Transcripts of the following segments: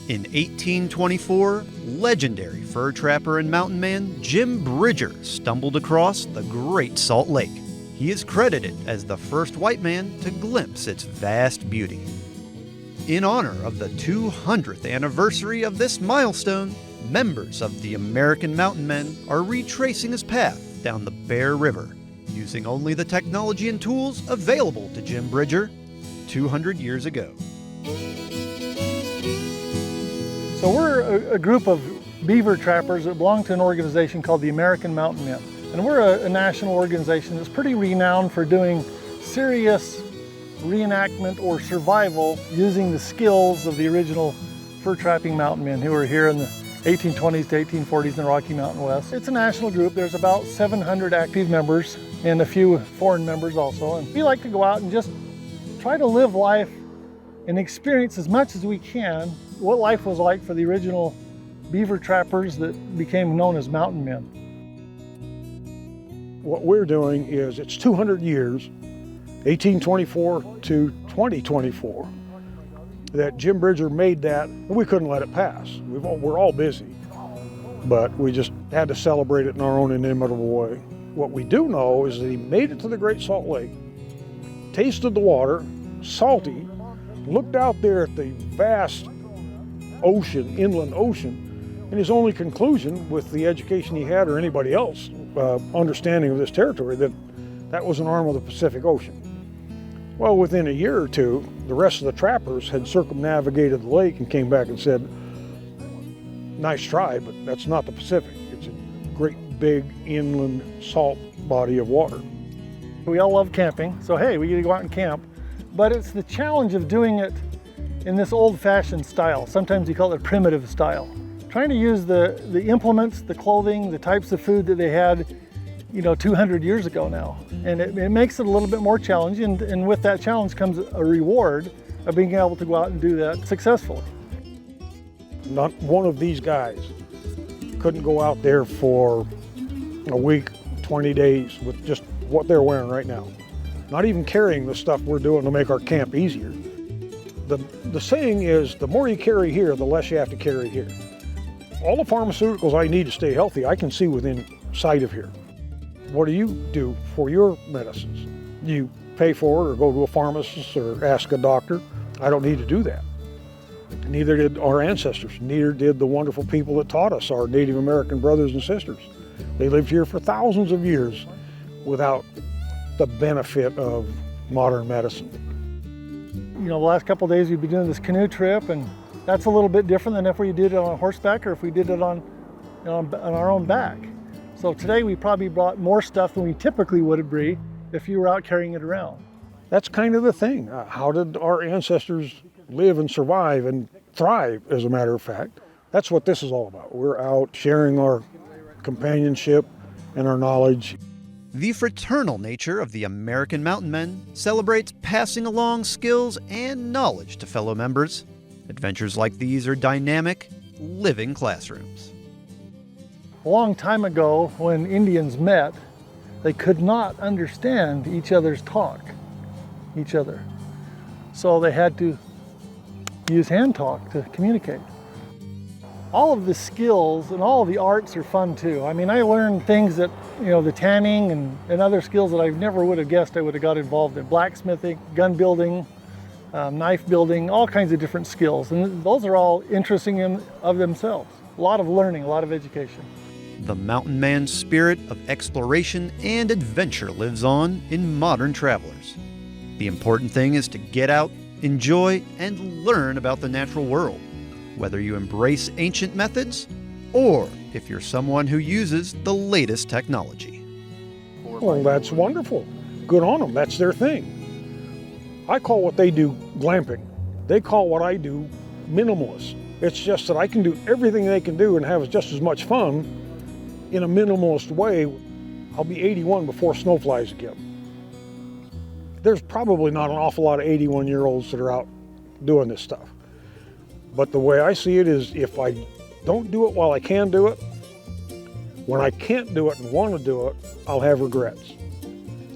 In 1824, legendary fur trapper and mountain man Jim Bridger stumbled across the Great Salt Lake. He is credited as the first white man to glimpse its vast beauty. In honor of the 200th anniversary of this milestone, members of the American Mountain Men are retracing his path down the Bear River, using only the technology and tools available to Jim Bridger 200 years ago. So we're a group of beaver trappers that belong to an organization called the American Mountain Men. And we're a national organization that's pretty renowned for doing serious reenactment or survival using the skills of the original fur trapping mountain men who were here in the 1820s to 1840s in the Rocky Mountain West. It's a national group. There's about 700 active members and a few foreign members also. And we like to go out and just try to live life and experience as much as we can what life was like for the original beaver trappers that became known as mountain men. What we're doing is, it's 200 years, 1824 to 2024, that Jim Bridger made that, and we couldn't let it pass. We're all busy, but we just had to celebrate it in our own inimitable way. What we do know is that he made it to the Great Salt Lake, tasted the water, salty, looked out there at the vast ocean, inland ocean, and his only conclusion with the education he had or anybody else understanding of this territory, that was an arm of the Pacific Ocean. Well, within a year or two, the rest of the trappers had circumnavigated the lake and came back and said, nice try, but that's not the Pacific. It's a great big inland salt body of water. We all love camping, so hey, we get to go out and camp, but it's the challenge of doing it in this old-fashioned style. Sometimes you call it primitive style. Trying to use the implements, the clothing, the types of food that they had, 200 years ago now. And it makes it a little bit more challenging, and with that challenge comes a reward of being able to go out and do that successfully. Not one of these guys couldn't go out there for a week, 20 days with just what they're wearing right now. Not even carrying the stuff we're doing to make our camp easier. The saying is, the more you carry here, the less you have to carry here. All the pharmaceuticals I need to stay healthy, I can see within sight of here. What do you do for your medicines? You pay for it or go to a pharmacist or ask a doctor? I don't need to do that. Neither did our ancestors. Neither did the wonderful people that taught us, our Native American brothers and sisters. They lived here for thousands of years without the benefit of modern medicine. The last couple of days we've been doing this canoe trip, and that's a little bit different than if we did it on horseback or if we did it on our own back. So today we probably brought more stuff than we typically would bring if you were out carrying it around. That's kind of the thing. How did our ancestors live and survive and thrive, as a matter of fact? That's what this is all about. We're out sharing our companionship and our knowledge. The fraternal nature of the American Mountain Men celebrates passing along skills and knowledge to fellow members. Adventures like these are dynamic, living classrooms. A long time ago, when Indians met, they could not understand each other's talk, So they had to use hand talk to communicate. All of the skills and all of the arts are fun too. I learned things that, the tanning and other skills that I never would have guessed I would have got involved in. Blacksmithing, gun building, knife building, all kinds of different skills. And those are all interesting in of themselves. A lot of learning, a lot of education. The mountain man's spirit of exploration and adventure lives on in modern travelers. The important thing is to get out, enjoy, and learn about the natural world, whether you embrace ancient methods or if you're someone who uses the latest technology. Well, that's wonderful. Good on them. That's their thing. I call what they do glamping. They call what I do minimalist. It's just that I can do everything they can do and have just as much fun in a minimalist way. I'll be 81 before snow flies again. There's probably not an awful lot of 81-year-olds that are out doing this stuff. But the way I see it is, if I don't do it while I can do it, when I can't do it and want to do it, I'll have regrets.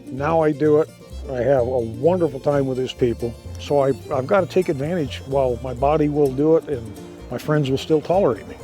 Now I do it. I have a wonderful time with these people. So I've got to take advantage while my body will do it and my friends will still tolerate me.